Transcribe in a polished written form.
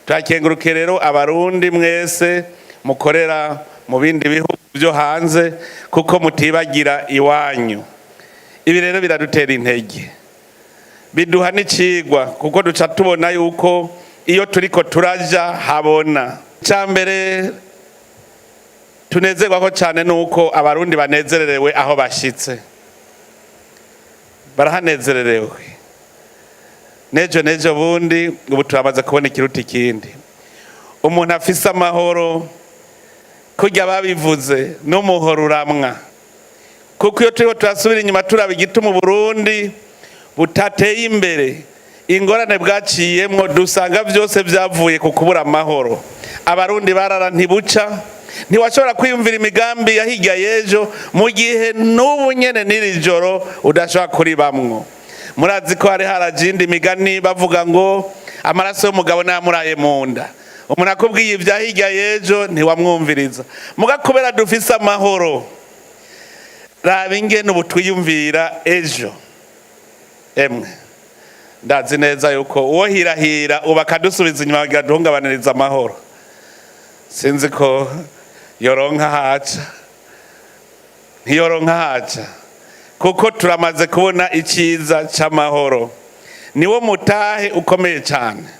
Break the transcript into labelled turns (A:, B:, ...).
A: turakenguruke rero abarundi mwese mukorera mu bindi bihugu byo hanze kuko mutibagira iwanyu. Ibi rero biradutera intege, biduha n'icigwa kuko duca tubona yuko iyo turiko turaja habona. Icambere tunezerwa ko cyane nuko abarundi banezererewe aho bashitse, barahanezererewe. Nejo bundi ubu turamaze kubona ikiruta ikindi. Umuntu afise amahoro kurya babivuze n'umuhoro uramwa, kuko iyo turiko turasubira inyuma turaba igituma Burundi butateye imbere, ingorane bwaciyemwo dusanga byose byavuye ku kubura amahoro. Abarundi barara ntibuca, ntiwashobora kwiyumvira imigambi ya hirya y'ejo mu gihe n'ubu nyene n'iri joro udashobora kuribamwo. Murazi ko hari harajindi imigani bavuga ngo amaraso y'umugabo n'amuraye mu nda. Umuntu akubwiye ibya hirya y'ejo ntiwamwumviriza. Muga kubera dufise amahoro, raba ingene ubu twiyumvira ejo. Emwe ndazi neza yuko uwo hirahira ubu akadusubiza inyuma agaduhungabaniriza amahoro, sinzi ko yoronka haca, ntiyoronka haca, kuko turamaze kubona iciza c'amahoro. Niwo mutahe ukomeye cyane.